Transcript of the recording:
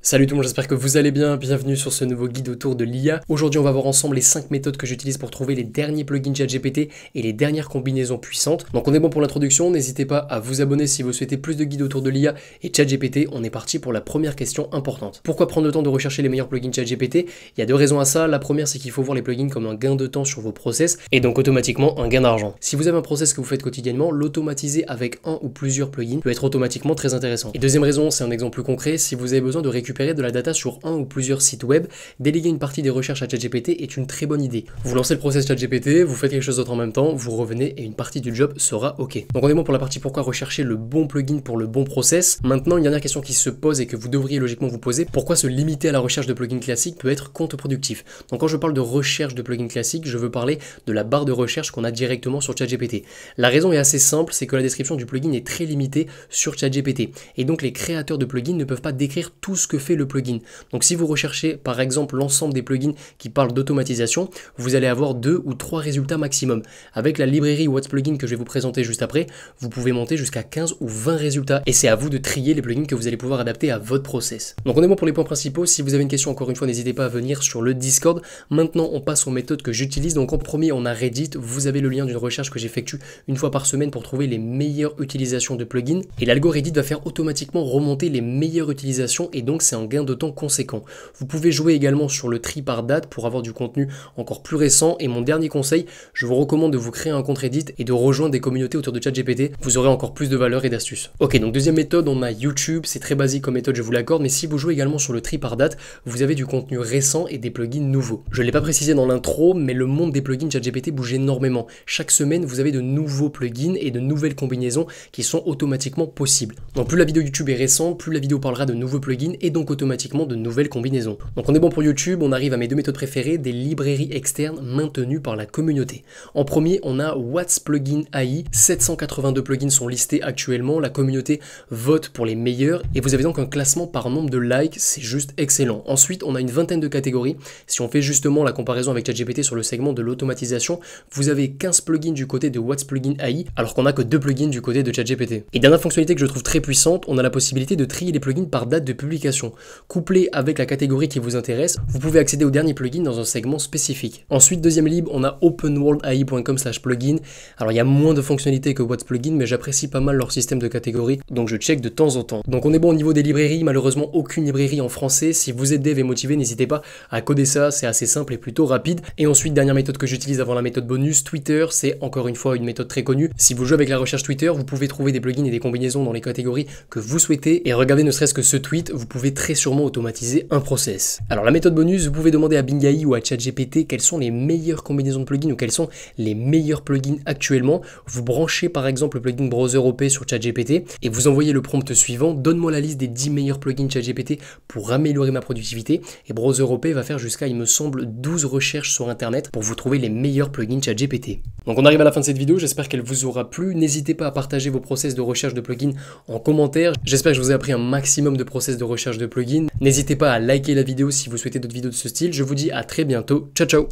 Salut tout le monde, j'espère que vous allez bien, bienvenue sur ce nouveau guide autour de l'IA. Aujourd'hui on va voir ensemble les 5 méthodes que j'utilise pour trouver les derniers plugins ChatGPT et les dernières combinaisons puissantes. Donc on est bon pour l'introduction, n'hésitez pas à vous abonner si vous souhaitez plus de guides autour de l'IA et ChatGPT. On est parti pour la première question importante. Pourquoi prendre le temps de rechercher les meilleurs plugins ChatGPT? Il y a deux raisons à ça. La première, c'est qu'il faut voir les plugins comme un gain de temps sur vos process et donc automatiquement un gain d'argent. Si vous avez un process que vous faites quotidiennement, l'automatiser avec un ou plusieurs plugins peut être automatiquement très intéressant. Et deuxième raison, c'est un exemple plus concret, si vous avez besoin de récupérer de la data sur un ou plusieurs sites web, déléguer une partie des recherches à ChatGPT est une très bonne idée. Vous lancez le process ChatGPT, vous faites quelque chose d'autre en même temps, vous revenez et une partie du job sera ok. Donc on est bon pour la partie pourquoi rechercher le bon plugin pour le bon process. Maintenant, une dernière question qui se pose et que vous devriez logiquement vous poser, pourquoi se limiter à la recherche de plugins classiques peut être contre-productif? Donc quand je parle de recherche de plugins classiques, je veux parler de la barre de recherche qu'on a directement sur ChatGPT. La raison est assez simple, c'est que la description du plugin est très limitée sur ChatGPT. Et donc les créateurs de plugins ne peuvent pas décrire tout ce que fait le plugin. Donc si vous recherchez par exemple l'ensemble des plugins qui parlent d'automatisation, vous allez avoir 2 ou 3 résultats maximum. Avec la librairie What's Plugin que je vais vous présenter juste après, vous pouvez monter jusqu'à 15 ou 20 résultats et c'est à vous de trier les plugins que vous allez pouvoir adapter à votre process. Donc on est bon pour les points principaux. Si vous avez une question, encore une fois, n'hésitez pas à venir sur le Discord. Maintenant on passe aux méthodes que j'utilise. Donc en premier on a Reddit, vous avez le lien d'une recherche que j'effectue une fois par semaine pour trouver les meilleures utilisations de plugins et l'algo Reddit va faire automatiquement remonter les meilleures utilisations et donc c'est un gain de temps conséquent. Vous pouvez jouer également sur le tri par date pour avoir du contenu encore plus récent et mon dernier conseil, je vous recommande de vous créer un compte Reddit et de rejoindre des communautés autour de ChatGPT, vous aurez encore plus de valeur et d'astuces. Ok, donc deuxième méthode, on a YouTube, c'est très basique comme méthode, je vous l'accorde, mais si vous jouez également sur le tri par date, vous avez du contenu récent et des plugins nouveaux. Je ne l'ai pas précisé dans l'intro, mais le monde des plugins ChatGPT bouge énormément. Chaque semaine, vous avez de nouveaux plugins et de nouvelles combinaisons qui sont automatiquement possibles. Donc plus la vidéo YouTube est récente, plus la vidéo parlera de nouveaux plugins et donc automatiquement de nouvelles combinaisons. Donc on est bon pour YouTube, on arrive à mes deux méthodes préférées, des librairies externes maintenues par la communauté. En premier, on a What's Plugin AI, 782 plugins sont listés actuellement, la communauté vote pour les meilleurs et vous avez donc un classement par nombre de likes, c'est juste excellent. Ensuite, on a une vingtaine de catégories. Si on fait justement la comparaison avec ChatGPT sur le segment de l'automatisation, vous avez 15 plugins du côté de What's Plugin AI, alors qu'on n'a que 2 plugins du côté de ChatGPT. Et dernière fonctionnalité que je trouve très puissante, on a la possibilité de trier les plugins par date de publication. Couplé avec la catégorie qui vous intéresse, vous pouvez accéder au dernier plugin dans un segment spécifique. Ensuite, deuxième lib, on a openworldai.com/plugin. Alors il y a moins de fonctionnalités que What's Plugin, mais j'apprécie pas mal leur système de catégories, donc je check de temps en temps. Donc on est bon au niveau des librairies, malheureusement aucune librairie en français. Si vous êtes dev et motivé, n'hésitez pas à coder ça, c'est assez simple et plutôt rapide. Et ensuite, dernière méthode que j'utilise avant la méthode bonus, Twitter, c'est encore une fois une méthode très connue. Si vous jouez avec la recherche Twitter, vous pouvez trouver des plugins et des combinaisons dans les catégories que vous souhaitez et regardez ne serait-ce que ce tweet, vous pouvez très sûrement automatiser un process. Alors la méthode bonus, vous pouvez demander à Bing AI ou à ChatGPT quelles sont les meilleures combinaisons de plugins ou quels sont les meilleurs plugins actuellement. Vous branchez par exemple le plugin Browser OP sur ChatGPT et vous envoyez le prompt suivant, donne-moi la liste des 10 meilleurs plugins ChatGPT pour améliorer ma productivité et Browser OP va faire jusqu'à, il me semble, 12 recherches sur internet pour vous trouver les meilleurs plugins ChatGPT. Donc on arrive à la fin de cette vidéo, j'espère qu'elle vous aura plu. N'hésitez pas à partager vos process de recherche de plugins en commentaire. J'espère que je vous ai appris un maximum de process de recherche de plugins. N'hésitez pas à liker la vidéo si vous souhaitez d'autres vidéos de ce style. Je vous dis à très bientôt. Ciao ciao.